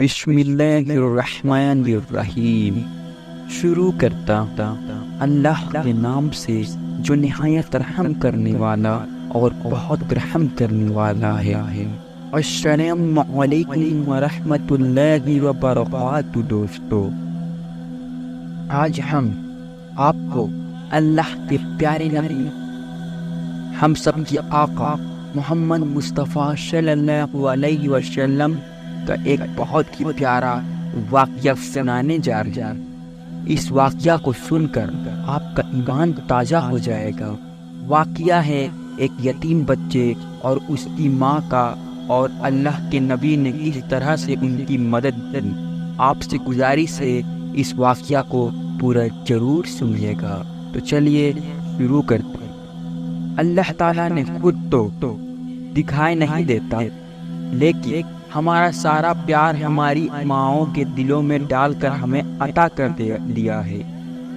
بسم اللہ الرحمن الرحیم۔ شروع کرتا اللہ کے نام سے جو نہایت رحم کرنے والا اور بہت رحم کرنے والا ہے۔ السلام علیکم ورحمۃ اللہ وبرکاتہ۔ دوستو، آج ہم آپ کو اللہ کے پیارے نبی ہم سب کے آقا محمد مصطفیٰ صلی اللہ علیہ وسلم کا ایک بہت ہی پیارا واقعہ سنانے جا رہے ہیں۔ اس واقعہ کو سن کر آپ کا ایمان تازہ ہو جائے گا۔ واقعہ ہے ایک یتیم بچے اور اس کی ماں کا، اور اللہ کے نبی نے کس طرح سے ان کی مدد کی۔ آپ سے گزارش ہے اس واقعہ کو پورا ضرور سنیے گا۔ تو چلیے شروع کرتے ہیں۔ اللہ تعالیٰ نے خود تو دکھائی نہیں دیتا، لیکن ہمارا سارا پیار ہماری ماؤں کے دلوں میں ڈال کر ہمیں عطا کر دیا ہے۔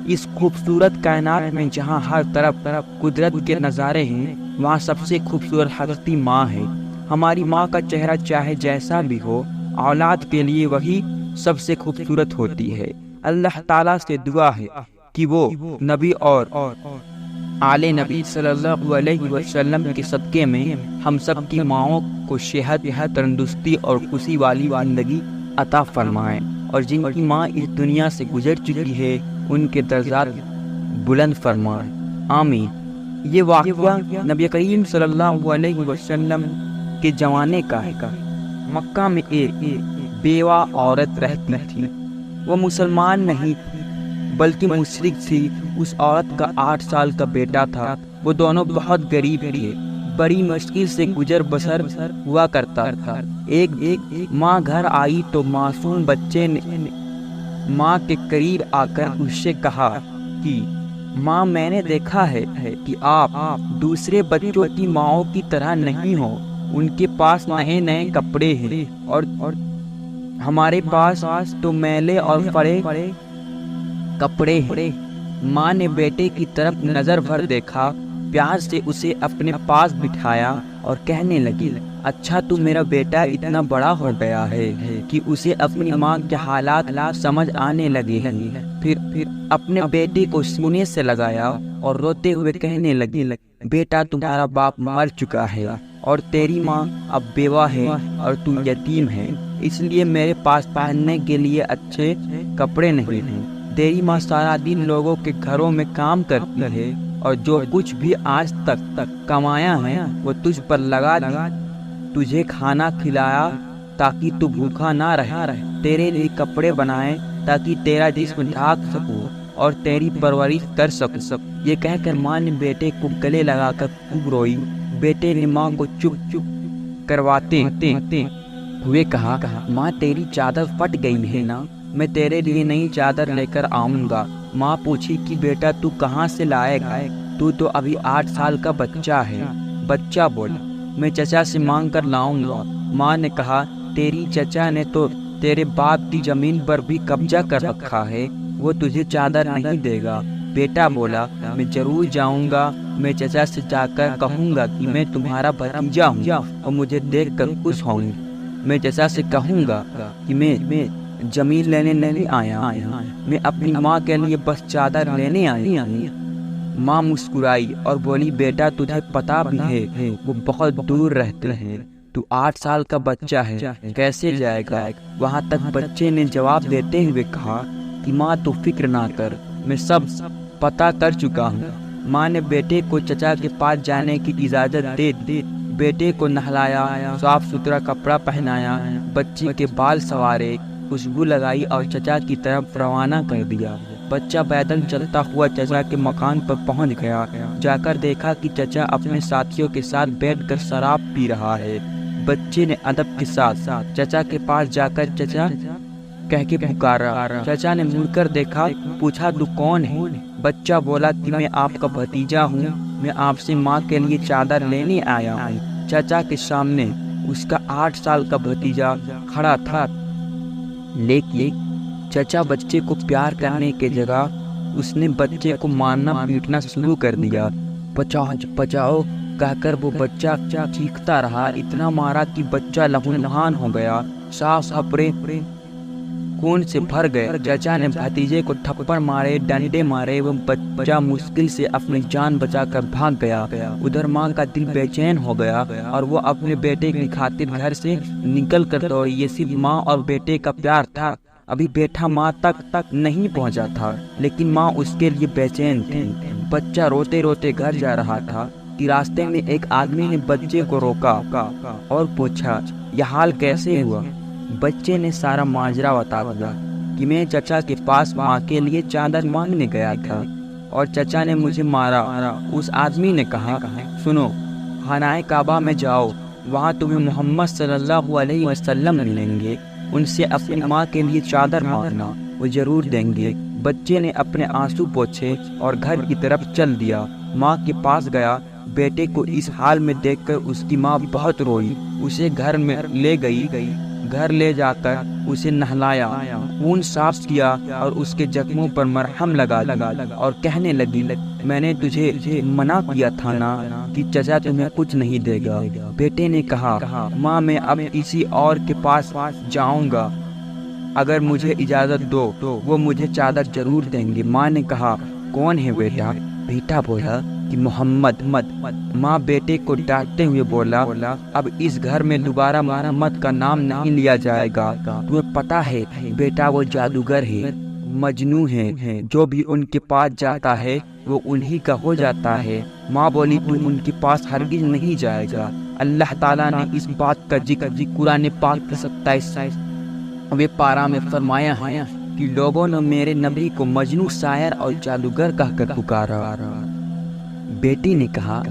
اس خوبصورت کائنات میں جہاں ہر طرف قدرت کے نظارے ہیں، وہاں سب سے خوبصورت حقیقی ماں ہے۔ ہماری ماں کا چہرہ چاہے جیسا بھی ہو، اولاد کے لیے وہی سب سے خوبصورت ہوتی ہے۔ اللہ تعالیٰ سے دعا ہے کہ وہ نبی اور آل نبی صلی اللہ علیہ وسلم کے صدقے میں ہم سب کی ماؤں کو صحت، تندرستی اور خوشی والی زندگی عطا فرمائیں، اور جن کی ماں اس دنیا سے گزر چکی ہے ان کے درجات بلند فرمائیں، آمین۔ یہ واقعہ نبی کریم صلی اللہ علیہ وسلم کے زمانے کا ہے۔ مکہ میں ایک بیوہ عورت رہتی تھی۔ وہ مسلمان نہیں تھی بلکہ مشرک تھی۔ اس عورت کا 8 سال کا بیٹا تھا۔ وہ دونوں بہت غریب تھے، بڑی مشکل سے گزر بسر ہوا کرتا تھا۔ ایک ماں گھر آئی تو معصوم بچے نے ماں کے قریب آ کر اس سے کہا کہ ماں، میں نے دیکھا ہے کہ آپ دوسرے بچوں کی ماؤں کی طرح نہیں ہو۔ ان کے پاس نئے نئے کپڑے ہیں اور ہمارے پاس تو میلے اور پڑے کپڑے ہیں۔ ماں نے بیٹے کی طرف نظر بھر دیکھا، پیار سے اسے اپنے پاس بٹھایا اور کہنے لگی، اچھا تو میرا بیٹا اتنا بڑا ہو گیا ہے کہ اسے اپنی ماں کے حالات سمجھ آنے لگے ہیں۔ پھر اپنے بیٹے کو سینے سے لگایا اور روتے ہوئے کہنے لگی، بیٹا تمہارا باپ مر چکا ہے اور تیری ماں اب بیوہ ہے اور تو یتیم ہے، اس لیے میرے پاس پہننے کے لیے اچھے کپڑے نہیں ہیں۔ تیری ماں سارا دن لوگوں کے گھروں میں کام کرتی ہے اور جو کچھ بھی آج تک کمایا ہے وہ تجھ پر لگا دیا، تجھے کھانا کھلایا تاکہ تو بھوکا نہ رہے، تیرے لیے کپڑے بنائے تاکہ تیرا جسم ڈھانپ سکو اور تیری پرورش کر سکو۔ یہ کہہ کر ماں نے بیٹے کو گلے لگا کر خوب روئی۔ بیٹے نے ماں کو چپ کرواتے ہوئے کہا، ماں تیری چادر پھٹ گئی ہے نا، میں تیرے لیے نئی چادر لے کر آؤں گا۔ ماں پوچھی کہ بیٹا تو کہاں سے لائے گا، تو ابھی 8 سال کا بچہ ہے۔ بچہ بولا، میں چچا سے مانگ کر لاؤں گا۔ ماں نے کہا، تیری چچا نے تو تیرے باپ کی زمین پر بھی قبضہ کر رکھا ہے، وہ تجھے چادر نہیں دے گا۔ بیٹا بولا، میں ضرور جاؤں گا، میں چچا سے جا کر کہوں گا کہ میں تمہارا بھتیجا ہوں اور مجھے دیکھ کر خوش ہوں۔ میں چچا سے کہوں گا کہ میں زمین لینے نہیں آیا، میں اپنی ماں کے لیے بس چادر لینے آئی۔ ماں مسکرائی اور بولی، بیٹا تجھے پتا بھی ہے وہ بہت دور رہتے ہیں، تو 8 سال کا بچہ ہے، کیسے جائے گا وہاں تک؟ بچے نے جواب دیتے ہوئے کہا کہ ماں تو فکر نہ کر، میں سب پتا کر چکا ہوں۔ ماں نے بیٹے کو چچا کے پاس جانے کی اجازت دے دی۔ بیٹے کو نہلایا، صاف ستھرا کپڑا پہنایا، بچے کے بال سنوارے، خوشبو لگائی اور چچا کی طرف روانہ کر دیا۔ بچہ پیدل چلتا ہوا چچا کے مکان پر پہنچ گیا۔ جا کر دیکھا کہ چچا اپنے ساتھیوں کے ساتھ بیٹھ کر شراب پی رہا ہے۔ بچے نے ادب کے ساتھ چچا کے پاس جا کر چچا کہہ کے پکارا۔ چچا نے مڑ کر دیکھا، پوچھا، تو کون ہے؟ بچہ بولا کہ میں آپ کا بھتیجا ہوں، میں آپ سے ماں کے لیے چادر لینے آیا ہوں۔ چچا کے سامنے اس کا 8 سال کا بھتیجا کھڑا تھا، لیکن چچا بچے کو پیار کرنے کے جگہ اس نے بچے کو مارنا پیٹنا شروع کر دیا۔ بچاؤ کہہ کر وہ بچہ چیختا رہا، اتنا مارا کہ بچہ لہو لہان ہو گیا، صاف کپڑے खून से भर गए। चचा ने भतीजे को थप्पड़ मारे, डंडे मारे। वो बच्चा मुश्किल से अपनी जान बचाकर भाग गया। उधर माँ का दिल बेचैन हो गया और वो अपने बेटे की खातिर घर से निकल कर दौड़ी। ये सिर्फ माँ और बेटे का प्यार था। अभी बेटा माँ तक नहीं पहुँचा था, लेकिन माँ उसके लिए बेचैन थी। बच्चा रोते रोते घर जा रहा था कि रास्ते में एक आदमी ने बच्चे को रोका और पूछा, यह हाल कैसे हुआ? बच्चे ने सारा माजरा बता दिया कि मैं चचा के पास माँ के लिए चादर मांगने गया था और चचा ने मुझे मारा। उस आदमी ने कहा, सुनो, खानाए काबा में जाओ, वहाँ तुम्हें मोहम्मद सल्लल्लाहु अलैहि वसल्लम मिलेंगे। उनसे अपनी माँ के लिए चादर मांगना, वो जरूर देंगे। बच्चे ने अपने आंसू पोंछे और घर की तरफ चल दिया। माँ के पास गया। बेटे को इस हाल में देखकर उसकी माँ बहुत रोई। उसे घर में ले गई। घर ले जाकर उसे नहलाया, खून साफ किया और उसके जख्मों पर मरहम लगा और कहने लगी, मैंने तुझे मना किया था ना कि चचा तुम्हें कुछ नहीं देगा। बेटे ने कहा, माँ मैं अब किसी और के पास जाऊंगा, अगर मुझे इजाजत दो तो वो मुझे चादर जरूर देंगे। माँ ने कहा, कौन है बेटा? बेटा बोला कि मोहम्मद। माँ बेटे को डांटते हुए बोला, अब इस घर में दोबारा मोहम्मद का नाम नहीं लिया जाएगा। तुम्हें पता है बेटा, वो जादूगर है, मजनू है। जो भी उनके पास जाता है वो उन्हीं का हो जाता है। माँ बोली, तू उनके पास हरगिज नहीं जाएगा। अल्लाह ताला ने इस बात का जिक्र कुरान पाक के 27वें पारा में फरमाया है कि लोगों ने मेरे नबी को मजनू, शायर और जादूगर कहकर पुकारा। बेटी ने कहा,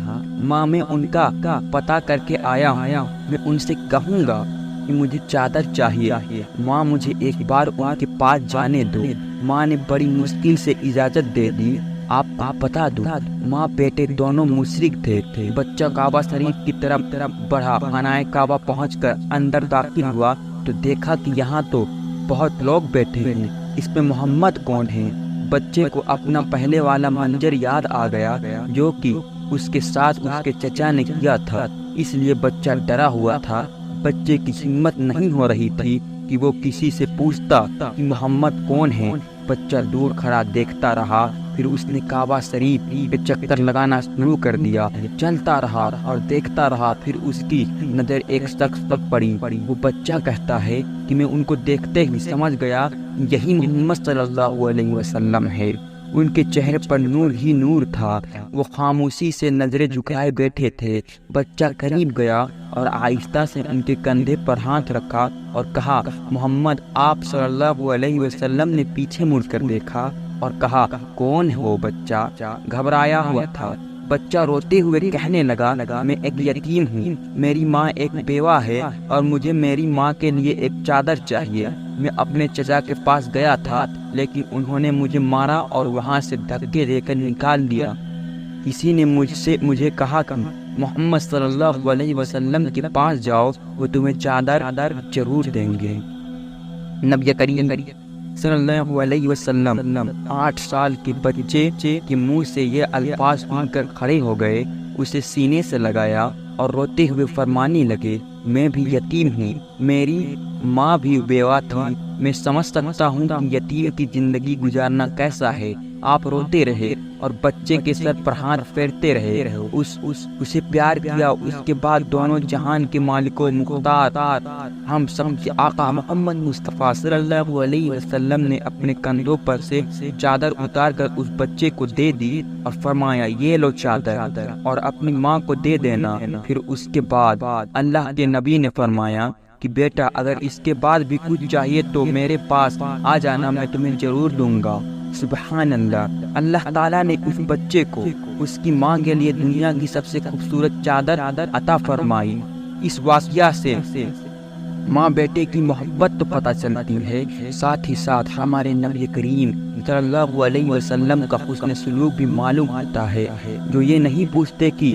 माँ मैं उनका पता करके आया हूँ, मैं उनसे कहूँगा कि मुझे चादर चाहिए। माँ मुझे एक बार उनके पास जाने दो। माँ ने बड़ी मुश्किल से इजाजत दे दी। आप बता दो। माँ बेटे दोनों मुशरिक थे। बच्चा काबा शरीफ की तरफ बढ़ा। खानाए काबा पहुँचकर अंदर दाखिल हुआ तो देखा कि यहाँ तो बहुत लोग बैठे हैं, इसमें मोहम्मद कौन है? बच्चे को अपना पहले वाला मंजर याद आ गया जो कि उसके साथ उसके चचा ने किया था, इसलिए बच्चा डरा हुआ था। बच्चे की हिम्मत नहीं हो रही थी कि वो किसी से पूछता कि मोहम्मद कौन है। बच्चा दूर खड़ा देखता रहा, फिर उसने काबा शरीफ पे चक्कर लगाना शुरू कर दिया। चलता रहा और देखता रहा, फिर उसकी नज़र एक शख्स पर पड़ी। वो बच्चा कहता है कि मैं उनको देखते ही समझ गया यही मोहम्मद सल्लल्लाहु अलैहि वसल्लम है। उनके चेहरे पर नूर ही नूर था। वो खामोशी से नजरें झुकाए बैठे थे। बच्चा करीब गया और आहिस्ता से उनके कंधे पर हाथ रखा और कहा, मोहम्मद। आप सल्लल्लाहु अलैहि वसल्लम ने पीछे मुड़कर देखा और कहा, कौन हो? बच्चा घबराया हुआ था। बच्चा रोते हुए कहने लगा, मैं एक यतीम हूँ, मेरी माँ एक बेवा है और मुझे मेरी माँ के लिए एक चादर चाहिए। मैं अपने चचा के पास गया था, लेकिन उन्होंने मुझे मारा और वहाँ से धक्के देकर निकाल दिया। किसी ने मुझे कहा कि मोहम्मद सल्लल्लाहु अलैहि वसल्लम के पास जाओ, वो तुम्हें चादर जरूर देंगे। नबी करीम सल्लल्लाहु अलैहि वसल्लम 8 साल के बच्चे के मुंह से ये अल्फाज सुनकर खड़े हो गए, उसे सीने से लगाया और रोते हुए फरमाने लगे, मैं भी यतीम हूँ, मेरी माँ भी बेवा थी। मैं समझ सकता हूँ कि यतीम की जिंदगी गुजारना कैसा है। आप रोते रहे और बच्चे के सर पर हाथ फेरते रहे। उसे प्यार किया। उसके बाद दोनों जहान के मालिकों मुख्तार हम सब के आका मोहम्मद मुस्तफ़ा सल्लल्लाहु अलैहि वसल्लम ने अपने कंधों पर से चादर उतार कर उस बच्चे को दे दी और फरमाया, ये लो चादर और अपनी माँ को दे देना। फिर उसके बाद अल्लाह के नबी ने फरमाया कि बेटा, अगर इसके बाद भी कुछ चाहिए तो मेरे पास आ जाना, मैं तुम्हें जरूर दूंगा। सुबहान अल्लाह। अल्लाह ताला ने उस बच्चे को उसकी माँ के लिए दुनिया की सबसे खूबसूरत चादर अता फरमाई। इस वाक़या से माँ बेटे की मोहब्बत तो पता चलती है, साथ ही साथ हमारे नबी करीम सल्लल्लाहु अलैहि वसल्लम का हुस्न सलूक भी मालूम होता है, जो ये नहीं पूछते कि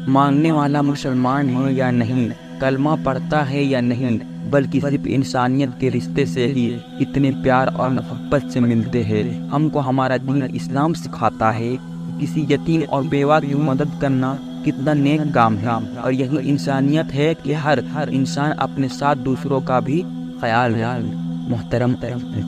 मांगने वाला मुसलमान है या नहीं, कलमा पढ़ता है या नहीं, बल्कि सिर्फ इंसानियत के रिश्ते से ही इतने प्यार और मोहब्बत से मिलते हैं। हमको हमारा दीन इस्लाम सिखाता है किसी यतीम और बेवा की मदद करना कितना नेक काम है, और यही इंसानियत है कि हर इंसान अपने साथ दूसरों का भी خیال محترم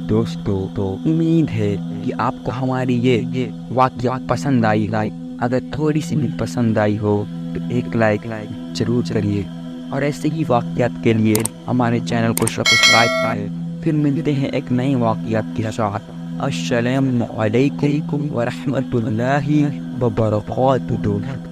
دوستو، تو امید ہے کہ آپ کو ہماری یہ واقعات پسند آئی ہے۔ اگر تھوڑی سی بھی پسند آئی ہو تو ایک لائک ضرور کریے، اور ایسے ہی واقعات کے لیے ہمارے چینل کو سبسکرائب کریں۔ پھر ملتے ہیں ایک نئے واقعات کے ساتھ۔ السلام علیکم ورحمۃ اللہ وبرکاتہ۔